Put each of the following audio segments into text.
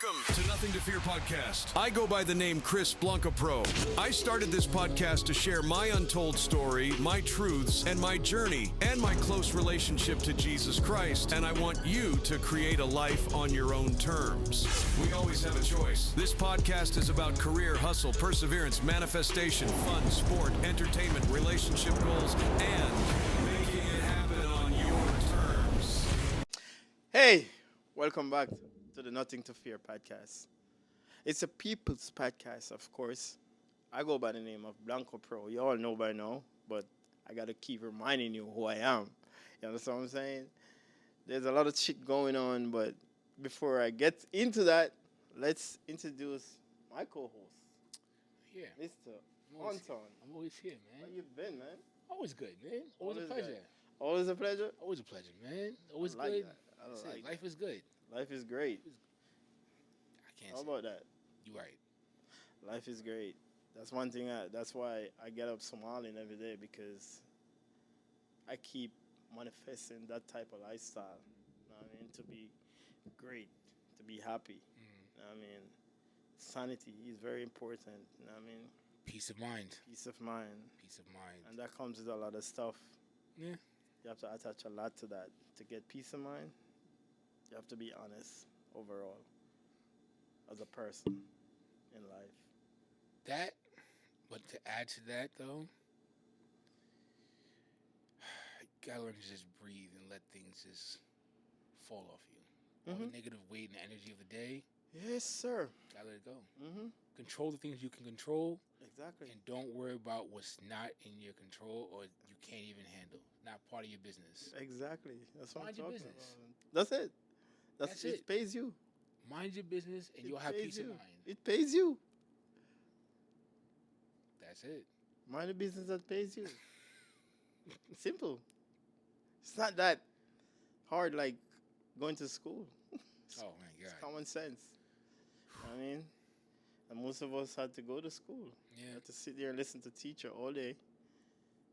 Welcome to Nothing to Fear podcast. I go by the name Chris Blanca Pro. I started this podcast to share my untold story, my truths, and my journey, and my close relationship to Jesus Christ. And I want you to create a life on your own terms. We always have a choice. This podcast is about career, hustle, perseverance, manifestation, fun, sport, entertainment, relationship goals, and making it happen on your terms. Hey, welcome back to the Nothing to Fear podcast. It's a people's podcast, of course. I go by the name of Blanco Pro. You all know by now, but I got to keep reminding you who I am. You understand what I'm saying? There's a lot of shit going on, but before I get into that, let's introduce my co-host. Yeah. Mr. Anton. I'm always here, man. How you been, man? Always good, man. Always a pleasure. Good. Always a pleasure? Always a pleasure, man. Always I like good. that. I That's like it. Life is good. Life is great. I can't How say about that? you right. Life is great. That's one thing. That's why I get up smiling every day, because I keep manifesting that type of lifestyle. You know what I mean? To be great, to be happy. You know what I mean? Sanity is very important. You know what I mean? Peace of mind. Peace of mind. Peace of mind. And that comes with a lot of stuff. Yeah. You have to attach a lot to that. To get peace of mind, you have to be honest overall as a person in life. That, but to add to that, though, you gotta learn to just breathe and let things just fall off you. All the negative weight and energy of the day, Yes, sir. gotta let it go. Mm-hmm. Control the things you can control, Exactly. and don't worry about what's not in your control or you can't even handle. Not part of your business. Exactly. That's what Mind I'm your talking business. about. That's it. That's It it. pays you. Mind your business, and you'll have pays peace you. of mind. It pays you. That's it. Mind the business that pays you. Simple. It's not that hard like going to school. Oh my It's God. common sense. You know what I mean? And most of us had to go to school. You Yeah. had to sit there and listen to teacher all day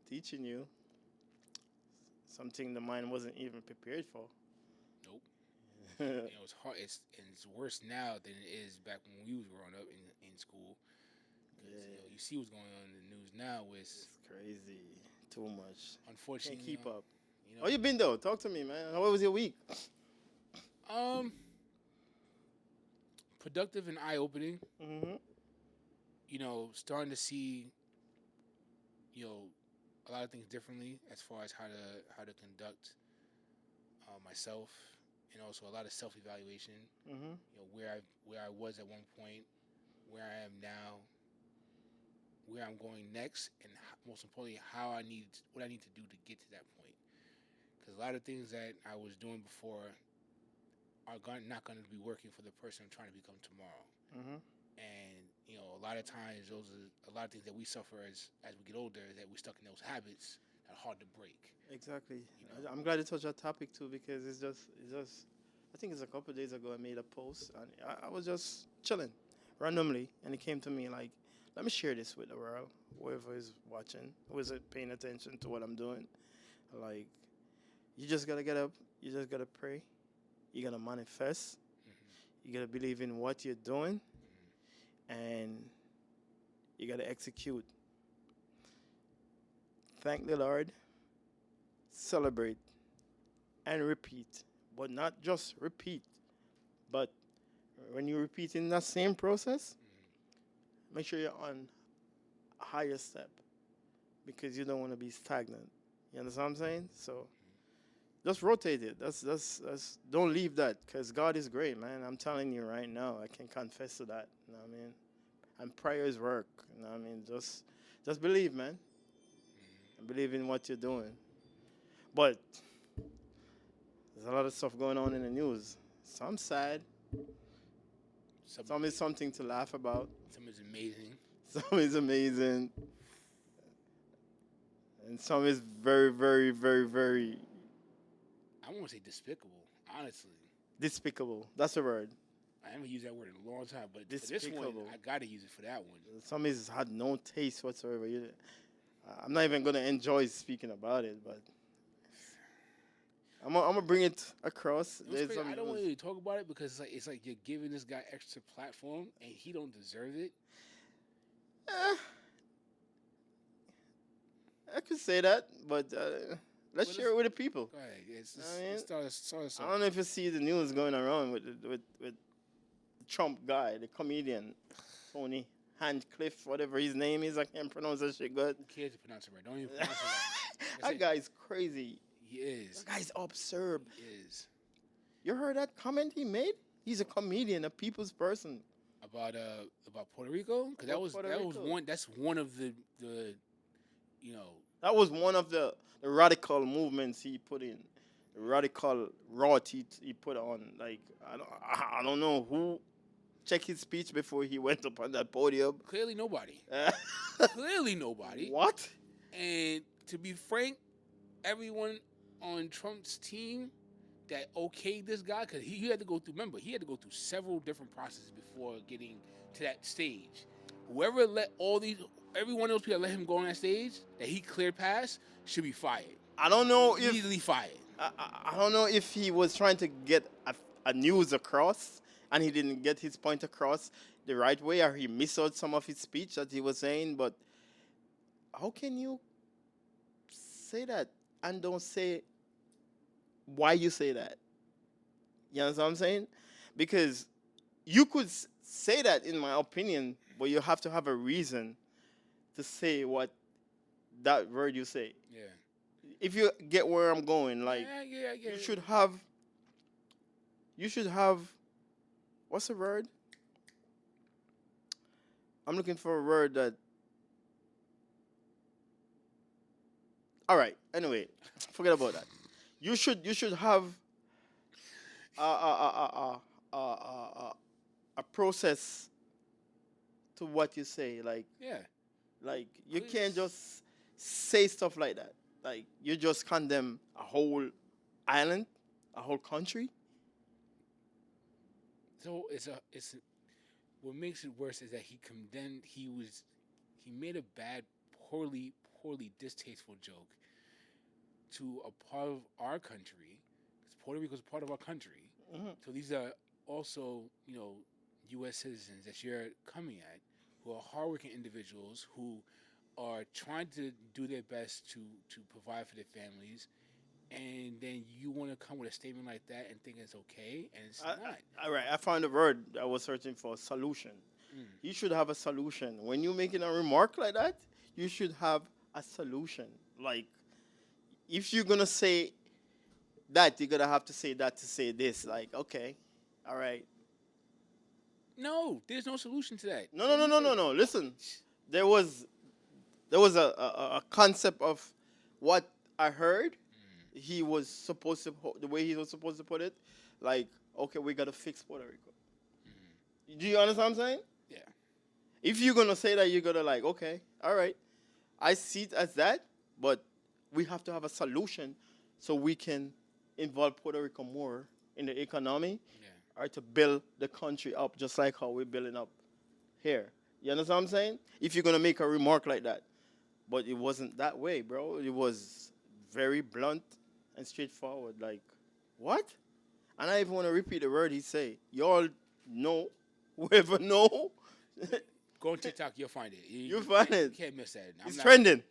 teaching you something the mind wasn't even prepared for. Nope. You know, it's hard. It's worse now than it is back when we was growing up in school. Because you see what's going on in the news now. It's crazy. Too much. Unfortunately, Can't keep up. You know, How you been though? Talk to me, man. How was your week? Productive and eye opening. Mm-hmm. You know, starting to see, you know, a lot of things differently as far as how to conduct myself, and also a lot of self evaluation. Mm-hmm. You know, where I was at one point, where I am now, where I'm going next, and most importantly, what I need to do to get to that point. Because a lot of things that I was doing before are not going to be working for the person I'm trying to become tomorrow. Mm-hmm. And you know, a lot of times those are a lot of things that we suffer as we get older, that we're stuck in those habits that are hard to break. Exactly. You know? I'm glad you touched that topic too, because it's just. I think it's a couple of days ago I made a post, and I was just chilling randomly, and it came to me like, let me share this with the world, whoever is watching, who is paying attention to what I'm doing. Like, you just gotta get up, you just gotta pray, you gotta manifest, you gotta believe in what you're doing, and you gotta execute. Thank the Lord, celebrate, and repeat. But not just repeat, but when you repeat in that same process, make sure you're on a higher step, because you don't want to be stagnant. You understand what I'm saying? So just rotate it. That's don't leave that, because God is great, man. I'm telling you right now, I can confess to that. You know what I mean? And prayers work. You know what I mean? Just believe, man. And believe in what you're doing. But there's a lot of stuff going on in the news. Some sad. Some is something to laugh about. Some is amazing. Some is amazing. And some is very, very, very, very I won't say despicable, honestly. despicable. That's the word. I haven't used that word in a long time, but for this Despicable. one, I got to use it for that one. Some is had no taste whatsoever. I'm not even going to enjoy speaking about it, but I'm gonna bring it across. It was crazy. I don't want you to talk about it because it's like you're giving this guy extra platform and he don't deserve it. Eh, I could say that, but let's share it with the people. Go ahead. Let's start us I don't know if you see the news going around with the Trump guy, the comedian, Tony Handcliffe, whatever his name is. I can't pronounce that shit good. Who cares to pronounce it right? Don't even pronounce it right. That guy's crazy. He is. That guy's absurd. He is. You heard that comment he made? He's a comedian, a people's person. About Puerto Rico? Because that was one. That's one of the That was one of the radical movements he put in. The radical rot he put on. Like I don't know who checked his speech before he went up on that podium. Clearly nobody. Clearly nobody. What? And to be frank, everyone on Trump's team that okayed this guy, because he had to go through. Remember, he had to go through several different processes before getting to that stage. Whoever let everyone else people that let him go on that stage that he cleared past should be fired. I don't know if Immediately fired. I don't know if he was trying to get a news across and he didn't get his point across the right way, or he missed out some of his speech that he was saying. But how can you say that and don't say why you say that? You understand what I'm saying? Because you could say that, in my opinion, but you have to have a reason to say what that word you say. Yeah. If you get where I'm going, like yeah, you should have what's the word? I'm looking for a word that. All right. Anyway, forget about that. You should have a process to what you say. Like you can't just say stuff like that. Like you just condemn a whole island, a whole country. So what makes it worse is that he made a bad, poorly distasteful joke to a part of our country. Because Puerto Rico is part of our country. Mm-hmm. So these are also, U.S. citizens that you're coming at, who are hardworking individuals who are trying to do their best to provide for their families, and then you want to come with a statement like that and think it's okay, and it's not. All right, I found a word I was searching for: solution. You should have a solution. When you're making a remark like that, you should have a solution. Like, if you're gonna say that, you're gonna have to say that to say this. Like, okay, all right. No, there's no solution to that. No. Listen, there was a concept of what I heard. He was supposed to, the way he was supposed to put it, like, okay, we gotta fix Puerto Rico. Do you understand what I'm saying? Yeah. If you're gonna say that, you're gonna like, okay, all right, I see it as that, but we have to have a solution so we can involve Puerto Rico more in the economy, or to build the country up just like how we're building up here. You understand what I'm saying? If you're gonna make a remark like that, but it wasn't that way, bro. It was very blunt and straightforward. Like, what? And I even want to repeat the word he say. Y'all know, whoever know. Go on TikTok, you'll find it. You'll find it. You can't miss that. It's trending.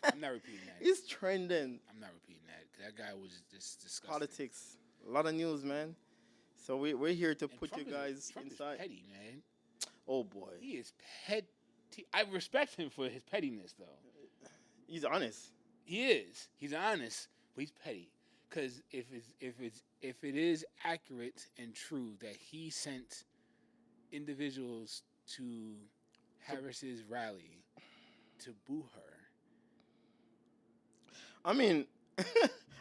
I'm not repeating that. It's trending. I'm not repeating that. That guy was just disgusting. Politics. A lot of news, man. So we're here to put Trump you guys Trump inside. Is petty, man. Oh, boy. He is petty. I respect him for his pettiness, though. He's honest. He is. He's honest, but he's petty. Because if it is accurate and true that he sent individuals to Harris's rally to boo her, I mean,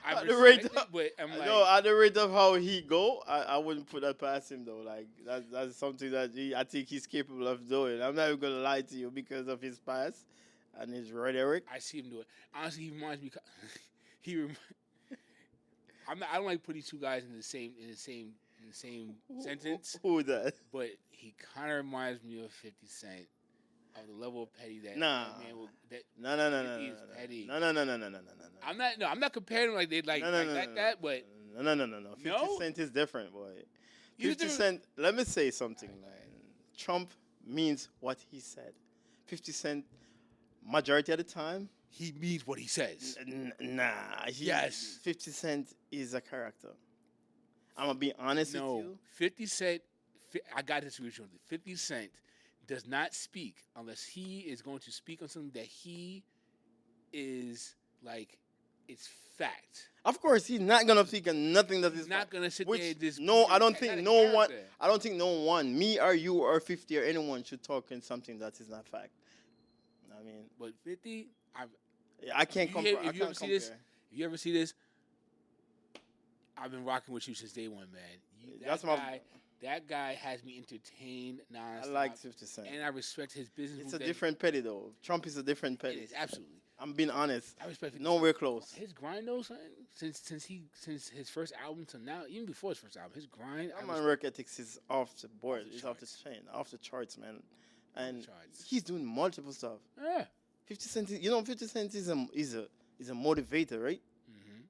I at the rate respect it, but I'm like, no, at the rate of how he go, I wouldn't put that past him though. Like that's something that I think he's capable of doing. I'm not even gonna lie to you because of his past and his rhetoric. I see him do it. Honestly, he reminds me. I don't like putting two guys in the same sentence. Who that? But he kind of reminds me of 50 Cent. of the level of petty that Nah. that man will. That No, no, no, no, 50 no, is petty. no, no, no, no, no, no, no, no. I'm not. No, I'm not comparing like they like No, no, like no, like no, that. But no. 50 No? Cent is different, boy. You 50 do- Cent, let me say something, man. Trump means what he said. 50 Cent, majority of the time, he means what he says. nah. Yes. 50 Cent is a character. I'm going to be honest with No, you. 50 Cent. I got this originally. 50 Cent does not speak unless he is going to speak on something that he is like. It's fact. Of course, he's not gonna speak on nothing that He's is not fact. gonna sit Which, there and just. no, I don't That's think not a no one. character. I don't think no one, me or you or 50 or anyone, should talk in something that is not fact. I mean, But 50, I can't You compare. hear- I if you can't ever see this, compare. if you ever see this, I've been rocking with you since day one, man. That's my- That guy has me entertained nonstop. I like 50 Cent. and I respect his business. It's move a that- different petty though. Trump is a different It petty. is absolutely. I'm being honest. I respect 50 Nowhere Cent. close. His grind though, son, since his first album to now, even before his first album, his grind. That man work ethics is off the board. the It's off the charts. chain, off the charts, man. And charts. he's doing multiple stuff. Yeah. 50 Cent, you know, 50 Cent is a motivator, right? Mm-hmm.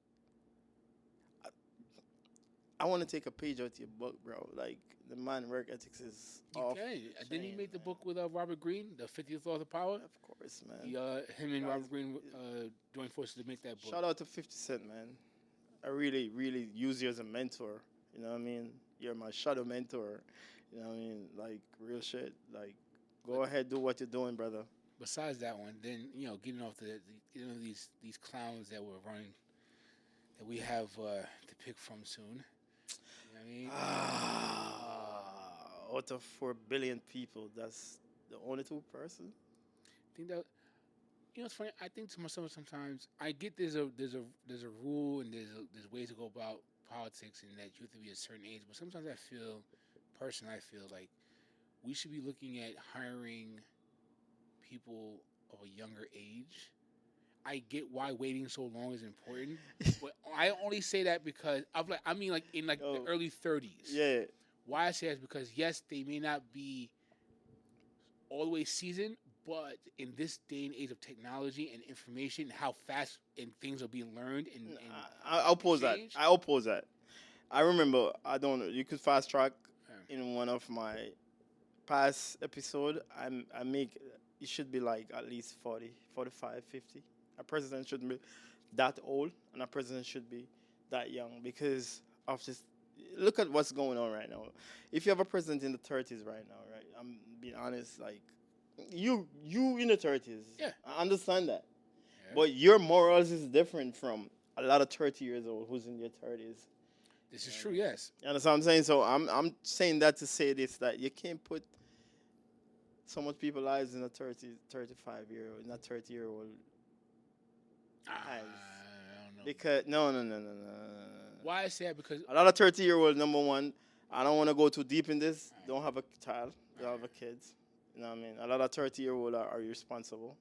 I want to take a page out of your book, bro. Like the man work ethics is off. Okay. the Didn't he chain, make the man. book with Robert Greene, The 50th Law of the Power? Of course, man. He, him and Guys, Robert Greene joined forces to make that book. Shout out to 50 Cent, man. I really, really use you as a mentor. You know what I mean? You're my shadow mentor. You know what I mean? Like real shit. Like go ahead, do what you're doing, brother. Besides that one, then getting off these clowns that were running, that we have to pick from soon. You know what I mean? Out of 4 billion people, that's the only 2 person. I think that it's funny. I think to myself sometimes I get there's a rule and there's ways to go about politics and that you have to be a certain age, but sometimes I feel like we should be looking at hiring people of a younger age. I get why waiting so long is important, but I only say that because in the early 30s. Yeah. Why I say that is because yes, they may not be all the way seasoned, but in this day and age of technology and information, how fast and things are being learned and I'll oppose that. changed. I oppose that. I remember, I don't know, you could fast track in one of my past episode. I make, it should be like at least 40, 45, 50. A president shouldn't be that old and a president should be that young because of this. Look at what's going on right now. If you have a president in the 30s right now, right? I'm being honest, like you in the 30s. Yeah. I understand that. Yeah. But your morals is different from a lot of 30 years old who's in their 30s. This is true, yes. You understand what I'm saying? So I'm saying that to say this, that you can't put so much people's lives in a 35-year-old, not 30-year-old I eyes. don't know. Because, no. Why I say that because A lot of 30-year-old, number one, I don't want to go too deep in this, don't have a child, don't have a kids. You know what I mean? A lot of 30-year-old are irresponsible.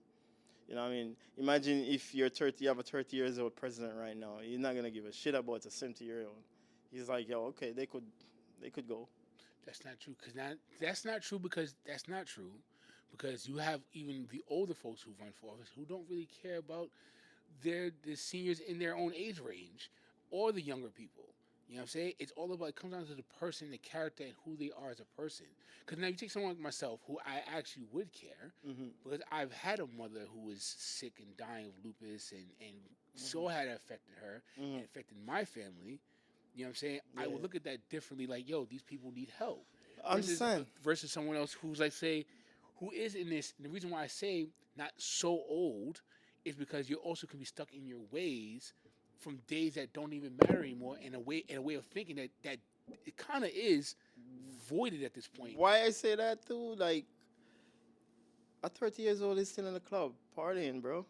You know what I mean? Imagine if you have a 30 years old president right now. You're not going to give a shit about a 70-year-old. He's like, yo, okay, they could go. that's not true. That's not true because you have even the older folks who run for office who don't really care about the seniors in their own age range or the younger people. You know what I'm saying? It's all about, it comes down to the person, the character, and who they are as a person. Because now you take someone like myself, who I actually would care, because I've had a mother who was sick and dying of lupus, and so had it affected her, and affected my family. You know what I'm saying? I would look at that differently, like, yo, these people need help. I understand. Versus someone else who's like, say, who is in this. And the reason why I say not so old is because you also can be stuck in your ways from days that don't even matter anymore, in a way of thinking that it kind of is voided at this point. Why I say that too? Like, a 30 years old is still in the club partying, bro.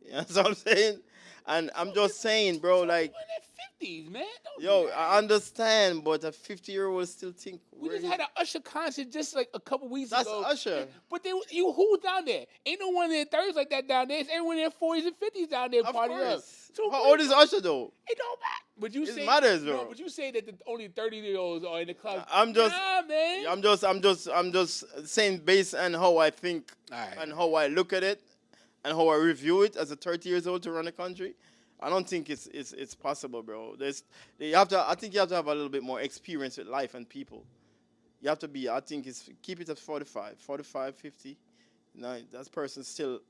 You know what I'm saying? And I'm just saying, bro, like, We're in their 50s, man. Don't yo, do that. I understand, but a 50-year-old still think We just had an Usher concert just like a couple weeks That's ago. Usher. But who's down there? Ain't no one in their 30s like that down there. It's everyone in their 40s and 50s down there Of partying up. course. So How old is Usher though? It don't matter. But you It say matters, no, bro. but you say that the only 30-year-olds are in the club. I'm just, nah, man. I'm just saying based on how I think Alright. and how I look at it and how I review it as a 30 years old to run a country. I don't think it's possible, bro. I think you have to have a little bit more experience with life and people. You have to be, I think it's keep it at 45, 50. No, that person still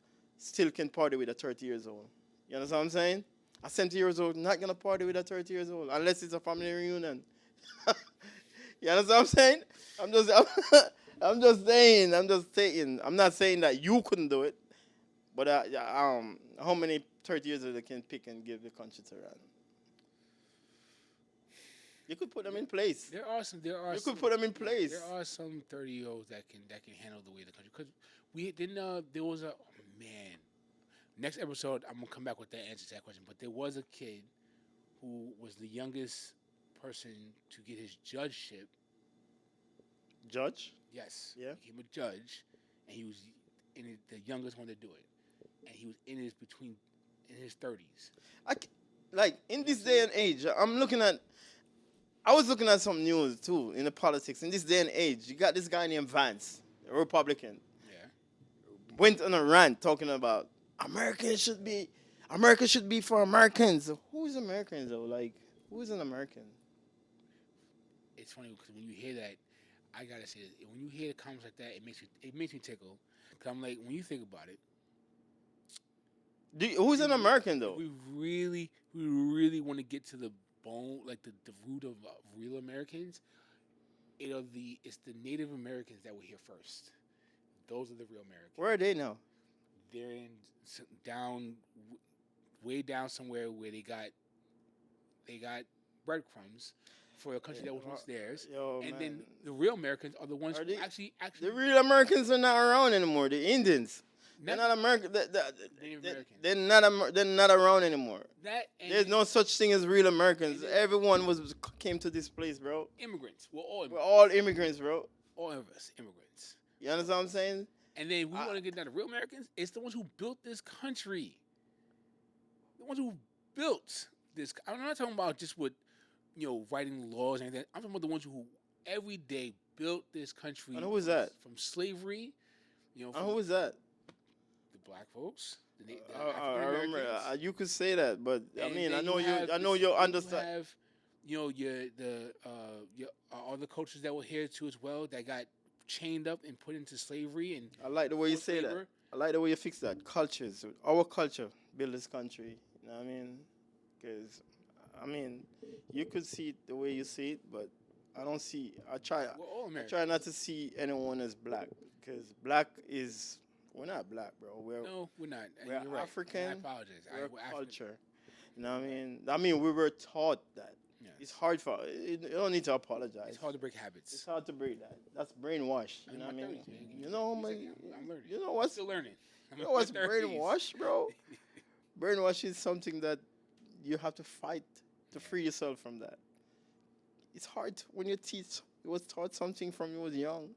can party with a 30 years old. You understand what I'm saying? A 70 years old not gonna party with a 30 years old unless it's a family reunion. You understand what I'm saying? I'm just saying. I'm not saying that you couldn't do it, but how many 30 years old can pick and give the country to run? You could put them in place. There are some. You could put them in place. There are some 30-year-olds that can handle the way of the country. Because we didn't. There was a man. Next episode, I'm gonna come back with that answer to that question. But there was a kid who was the youngest person to get his judgeship. Judge? Yes. Yeah. He became a judge, and he was the youngest one to do it, and he was in his 30s. Like in this day and age, I was looking at some news too in the politics. In this day and age, you got this guy named Vance, a Republican. Yeah. Went on a rant talking about America should be for Americans. Who's Americans though? Like, who's an American? It's funny because when you hear that, I gotta say this. When you hear comments like that, it makes me tickle. Cause I'm like, when you think about it, Who's an American though? we really want to get to the bone, like the root of real Americans. It's the Native Americans that were here first. Those are the real Americans. Where are they now? They're way down somewhere where they got breadcrumbs for a country that was once theirs. And man. then the real Americans are the ones who actually The real Americans are not around anymore. The Indians. They're not American. Native Americans. They're not around anymore. There's no such thing as real Americans. Everyone came to this place, bro. Immigrants. We're all immigrants, bro. All of us immigrants. You understand what I'm saying? And then we want to get down to real Americans. It's the ones who built this country. The ones who built this. I'm not talking about just with, writing laws and anything. I'm talking about the ones who every day built this country. And who was that? From slavery. And who was that? The black folks. I remember. You could say that, but I mean, I know you understand. You have, your other cultures that were here too as well that got chained up and put into slavery. And I like the way you say that. I like the way you fix that. Cultures, our culture, build this country. You know what I mean? Because you could see it the way you see it, but I don't see. I try not to see anyone as black, because black is. We're not black, bro. No, we're not. We're You're African. Right. I apologize. We're culture. You know what I mean? I mean, we were taught that. Yes. It's hard for you don't need to apologize. It's hard to break habits. It's hard to break that. That's brainwash. You know what I mean? You know, I'm learning. You know what's still learning. You know what's brainwash, bro? Brainwash is something that you have to fight to free yourself from that. It's hard when you was taught something from you was young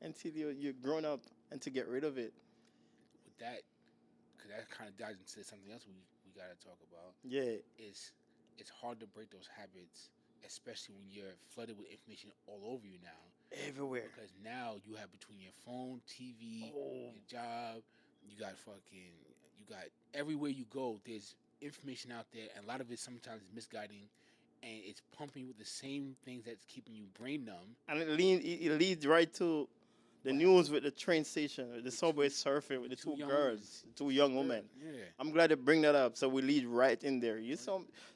until you're grown up and to get rid of it. With that, because that kind of dives into something else we got to talk about. Yeah. It's hard to break those habits, especially when you're flooded with information all over you now. Everywhere. Because now you have between your phone, TV, your job, you got everywhere you go, there's information out there, and a lot of it sometimes is misguiding, and it's pumping you with the same things that's keeping you brain numb. And it leads right to the news with the train station, the subway surfing with the two girls, two young women. Yeah. I'm glad to bring that up, so we lead right in there.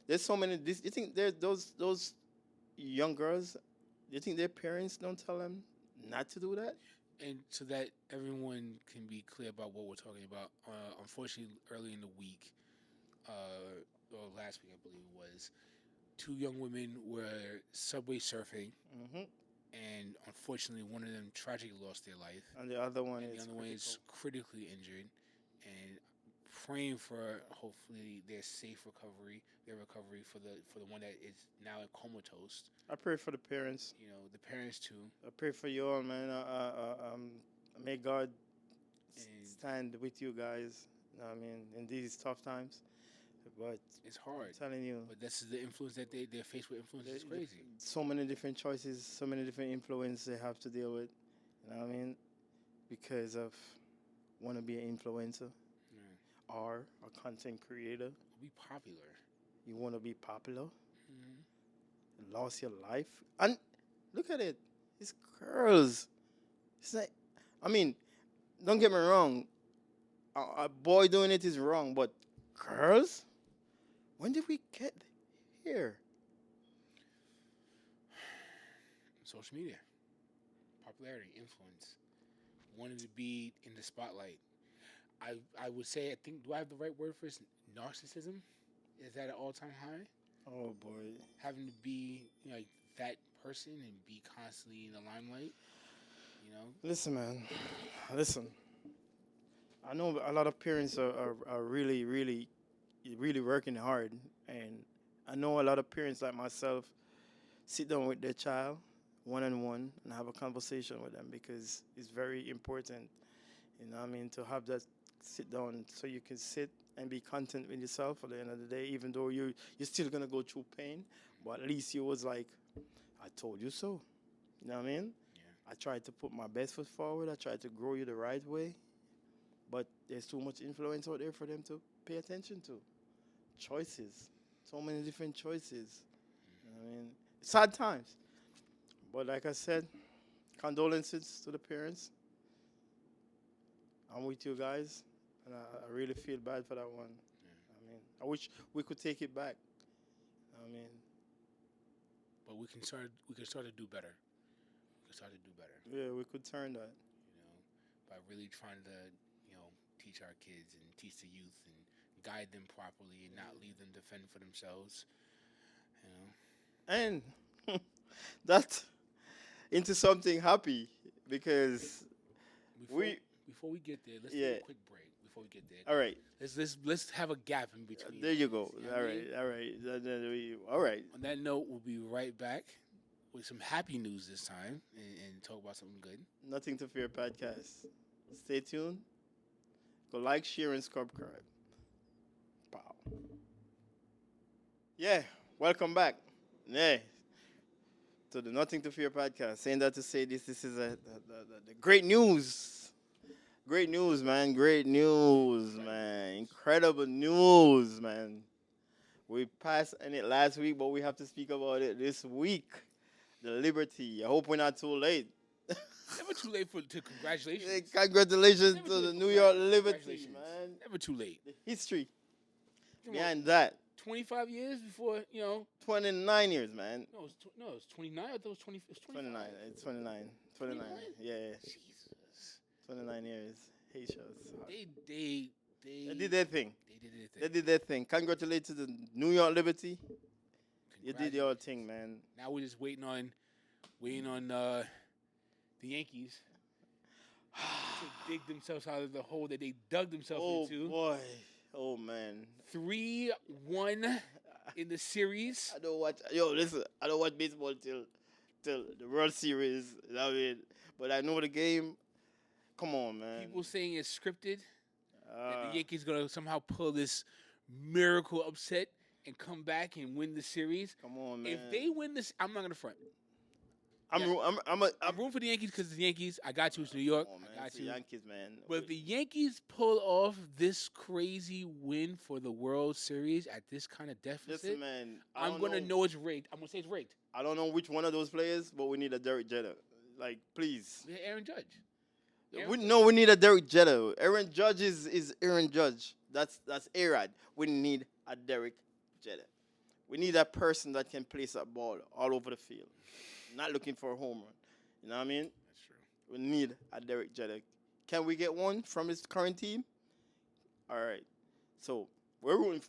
There's so many. You think those young girls? You think their parents don't tell them not to do that? And so that everyone can be clear about what we're talking about. Unfortunately, early in the week, or last week I believe it was, two young women were subway surfing. Mm-hmm. And unfortunately, one of them tragically lost their life, and the other one is critically injured. And praying for hopefully their recovery for the one that is now comatose. I pray for the parents. The parents too. I pray for you all, man. May God stand with you guys. I mean, in these tough times, But It's hard. I'm telling you, But this is the influence that they're faced with. Influence is crazy. so many different choices, so many different influences they have to deal with. You know what I mean? Because of want to be an influencer Yeah. or a content creator. Be popular. You want to be popular. Mm-hmm. Lost your life. And look at it. It's girls. It's like, I mean, don't get me wrong. A boy doing it is wrong, but girls? When did we get here? Social media, popularity, influence, wanted to be in the spotlight. I would say, I think, do I have the right word for this? Narcissism? Is that an all-time high? Oh boy. Having to be, like that person and be constantly in the limelight, you know? Listen, man. Listen. I know a lot of parents are really, really, really working hard. And I know a lot of parents like myself sit down with their child one-on-one and have a conversation with them because it's very important, you know what I mean, to have that sit down so you can sit and be content with yourself at the end of the day, even though you're still going to go through pain. But at least you was like, I told you so. You know what I mean? Yeah. I tried to put my best foot forward. I tried to grow you the right way. But there's too much influence out there for them to pay attention to. Choices. So many different choices. You know what I mean? Sad times. But like I said, condolences to the parents. I'm with you guys. And I really feel bad for that one. Yeah. I mean, I wish we could take it back. I mean, But we can start to do better. We can start to do better. yeah, we could turn that. You know, by really trying to, teach our kids and teach the youth and guide them properly and not leave them to fend for themselves. You know. And that into something happy because before we get there, let's Yeah. take a quick break. Before we get there, all right. let's have a gap in between. There you go. You know what All I right, mean? all right, all right. On that note, we'll be right back with some happy news this time and talk about something good. Nothing to Fear podcast. Stay tuned. Go like, share, and subscribe. Pow. Yeah, welcome back. Yeah, to the Nothing to Fear podcast. Saying that to say this is the great news. Great news, man. Great news, man. Incredible news, man. We passed on it last week, but we have to speak about it this week. The Liberty. I hope we're not too late. Never too late to congratulations. Hey, congratulations Never to too the late New for York Liberty, congratulations. man. Never too late. The history Come behind that. 25 years before, 29 years, man. No, it's 29. I thought it was 20. It's 25. 29. It's 29. 29. 29? Yeah. Jesus. 29 years. Hey, shows. They did their thing. They did their thing. They did their thing. Congratulations to the New York Liberty. You did your thing, man. Now we're just waiting on the Yankees to dig themselves out of the hole that they dug themselves into. Oh boy. Oh man. 3-1 in the series. I don't watch. Yo, listen. I don't watch baseball till the World Series. You know what I mean? But I know the game. Come on, man. People saying it's scripted. That the Yankees gonna somehow pull this miracle upset and come back and win the series. Come on, man. If they win this, I'm not gonna front. I'm rooting for the Yankees because it's the Yankees. I got you. It's New York. Oh, man. I got It's you. the Yankees, man. But if the Yankees pull off this crazy win for the World Series at this kind of deficit, Listen, man. I'm gonna know it's rigged. I'm gonna say it's rigged. I don't know which one of those players, but we need a Derek Jeter. Like, please. We had Aaron Judge. We need a Derek Jeter. Aaron Judge is Aaron Judge. That's A-Rod. We need a Derek Jeter. We need a person that can place that ball all over the field. Not looking for a home run. You know what I mean? That's true. We need a Derek Jeter. Can we get one from his current team? All right. So we're rooting,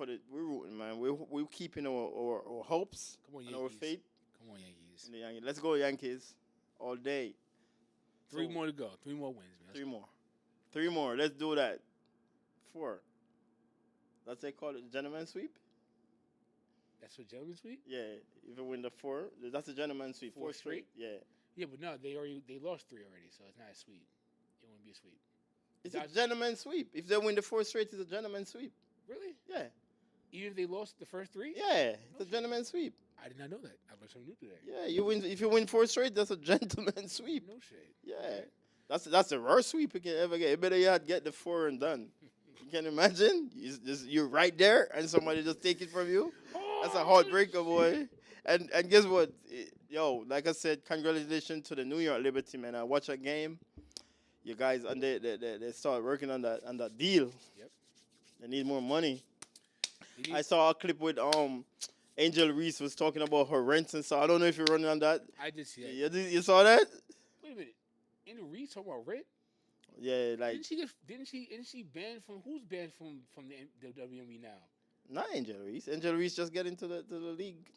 man. We're keeping our hopes Come on, and Yankees. our faith. Come on, Yankees. in the Yankees. Let's go, Yankees. All day. Three more to go. 3 more wins, man. Three more. Let's do that. 4. That's they call it gentleman sweep? That's what gentleman sweep? Yeah. If you win the 4, that's a gentleman sweep. 4 straight? Yeah. Yeah, but no, they lost 3 already, so it's not a sweep. It wouldn't be a sweep. It's a gentleman sweep. If they win the 4 straight, it's a gentleman sweep. Really? Yeah. Even if they lost the first three? Yeah, it's a gentleman sweep. I did not know that. I learned something new today. Yeah, you win if you win 4 straight. That's a gentleman sweep. No shade. Yeah, Okay. that's the worst sweep you can ever get. You better yet get the 4 and done. You can imagine you're right there and somebody just take it from you. That's a heartbreaker, boy. And guess what? Yo, like I said, congratulations to the New York Liberty, man. I watch a game. You guys, and they start working on that deal. Yep. They need more money. They need- I saw a clip with Angel Reese was talking about her rents and so I don't know if you're running on that. I did see that. You saw that? Wait a minute. In the Reese talking about rent? Yeah, like Isn't she banned from who's banned from the WNBA now? not Angel Reese. Angel Reese just get into the league.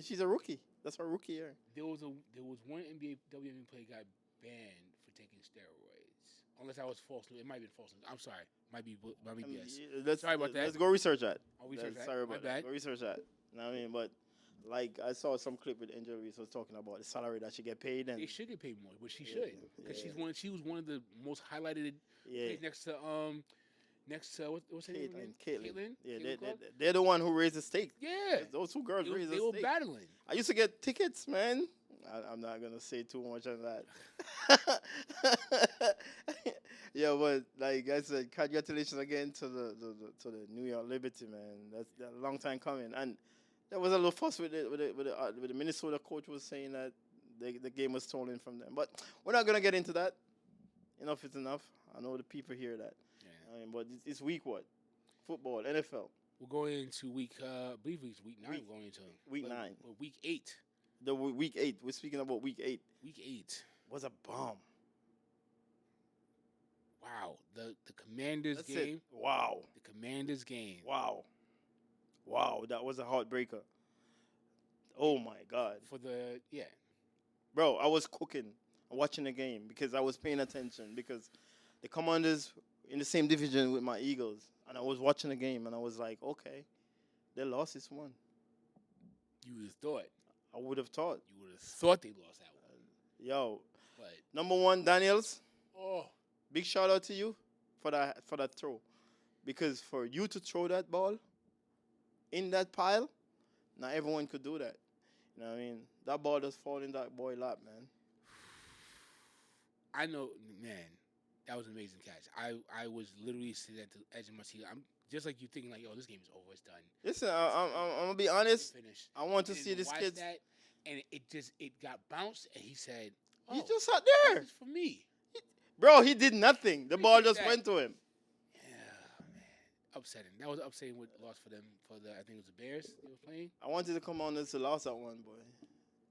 She's a rookie. That's her rookie year. There was one NBA WNBA player got banned for taking steroids. Unless I was false. It might have been false. I'm sorry. Might be BS. Sorry about that. Let's go research that. I'll research that. Sorry My about bad. that. Go research that. You know what I mean? But like I saw some clip with Angel Reese was talking about the salary that she get paid and They should get paid more, but she should because she was one of the most highlighted yeah. players next to what's her name again? Caitlin. Yeah, Caitlin Clark? they're the one who raised the stake. Yeah. Those two girls raised They the were stake. battling. I used to get tickets, man. I'm not gonna say too much on that. Yeah, but like I said, congratulations again to the New York Liberty, man. That's a long time coming, and there was a little fuss with the Minnesota coach was saying that the game was stolen from them. But we're not gonna get into that. Enough is enough. I know the people hear that. Yeah. I mean, but it's week what? Football, NFL. We're going into week I believe it's week 9 we're going into. Week 9. Well, week 8. The week 8. We're speaking about week 8. Week 8. Was a bomb. Wow. The Commanders That's game. it. Wow. The Commanders game. Wow. Wow, that was a heartbreaker. Oh my God. Bro, I was cooking watching the game because I was paying attention because the Commanders in the same division with my Eagles. And I was watching the game and I was like, okay, they lost this one. You would have thought. I would have thought. You would have thought they lost that one. Yo. But Number 1, Daniels. oh, Big shout out to you for that throw. Because for you to throw that ball in that pile, not everyone could do that. You know what I mean? That ball just fall in that boy lap, man. I know, man. That was an amazing catch. I was literally sitting at the edge of my seat. I'm just like you thinking like, yo, this game is over. It's done. Listen, I'm gonna be honest. Finished. I want to And see this watched kid. that, and it got bounced, and he said, "Oh, He just sat there, this is for me." bro. He did nothing. The He ball did just that. went to him. Yeah, man, upsetting. That was upsetting. What lost for them for the I think it was the Bears they were playing. I wanted to come on as the loss at one, boy,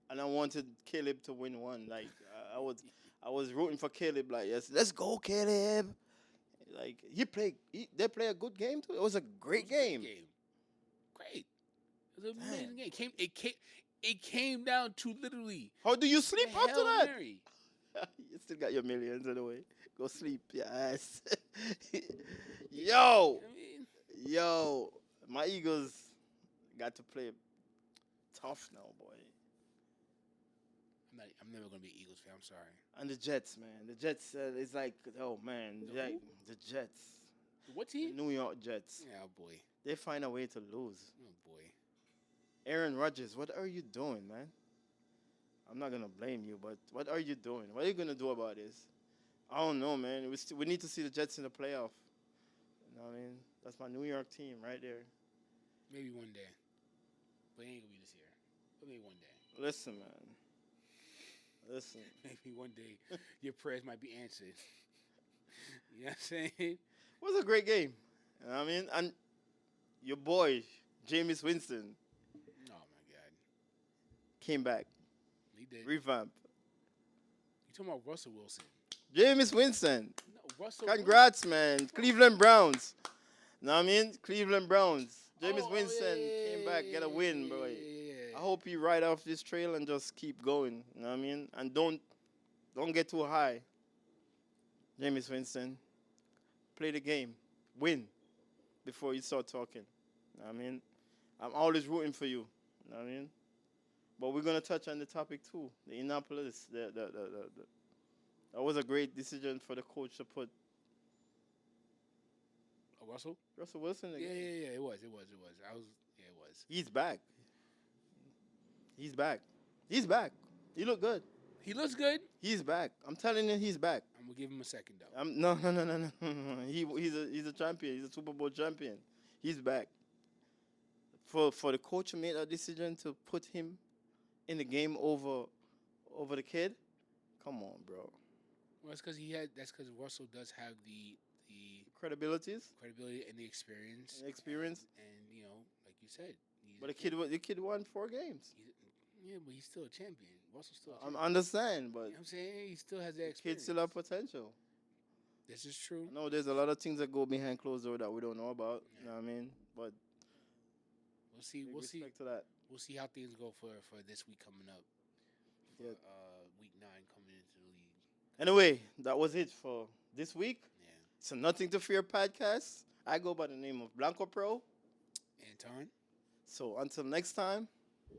and I wanted Caleb to win one. Like I was rooting for Caleb. Like, yes, let's go, Caleb. Like they play a good game too. It was a great game. Great. It was an amazing game. It came down to literally. How do you sleep the after Hail that? Mary. You still got your millions anyway. Go sleep, your ass. Yo, I mean, yo, my Eagles got to play tough now, boy. I'm never gonna be an Eagles fan. I'm sorry. And the Jets, man. The Jets, it's like, oh man, The Jack, who? the Jets, What the team? New York Jets. Yeah, oh boy. They find a way to lose. Oh boy. Aaron Rodgers, what are you doing, man? I'm not gonna blame you, but what are you doing? What are you gonna do about this? I don't know, man. We need to see the Jets in the playoff. You know what I mean? That's my New York team right there. Maybe one day. But it ain't gonna be this year. But maybe one day. Listen, man. Listen. Maybe one day your prayers might be answered. You know what I'm saying? It was a great game. You know what I mean? And your boy, Jameis Winston, Oh my God. came back, He did. revamp. You talking about Russell Wilson? Jameis Winston, No, Russell. congrats, man. Cleveland Browns. Know what I mean? Cleveland Browns. Jameis Oh, Winston yeah, came back, get a win, boy. yeah. I hope you ride off this trail and just keep going. You know what I mean? And don't get too high. Jameis Winston, play the game, win before you start talking. You know what I mean? I'm always rooting for you. You know what I mean? But we're gonna touch on the topic too. The Indianapolis. That was a great decision for the coach to put A Russell? Russell Wilson. Yeah, it was. It was. He's back. He's back. He's back. He look good. He looks good. He's back. I'm telling you, he's back. I'm gonna give him a second though. No. He's a champion. He's a Super Bowl champion. He's back. For the coach to make a decision to put him in the game over the kid, come on, bro. Well, that's because Russell does have the Credibility and the experience. and Like you said, but the kid won 4 games. But he's still a champion. Russell's still a I champion. understand, but You know what I'm saying? He still has that kid experience. still have potential. This is true. I know there's a lot of things that go behind closed door that we don't know about. Yeah. You know what I mean? But We'll see. big We'll see. respect to that. We'll see how things go for this week coming up. Yeah. Week 9 coming into the league. Anyway, that was it for this week. Yeah. It's a Nothing to Fear podcast. I go by the name of Blanco Pro. Anton. So until next time,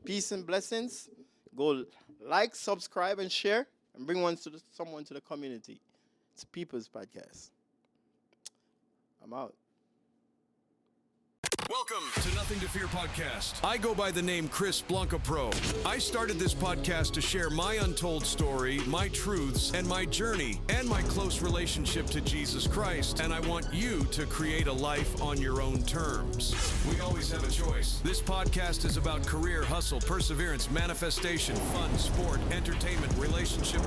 peace and blessings. Go like, subscribe, and share, and bring someone to the community. It's People's Podcast. I'm out. Welcome to Nothing to Fear podcast. I go by the name Chris Blanca Pro. I started this podcast to share my untold story, my truths, and my journey, and my close relationship to Jesus Christ. And I want you to create a life on your own terms. We always have a choice. This podcast is about career, hustle, perseverance, manifestation, fun, sport, entertainment, relationship,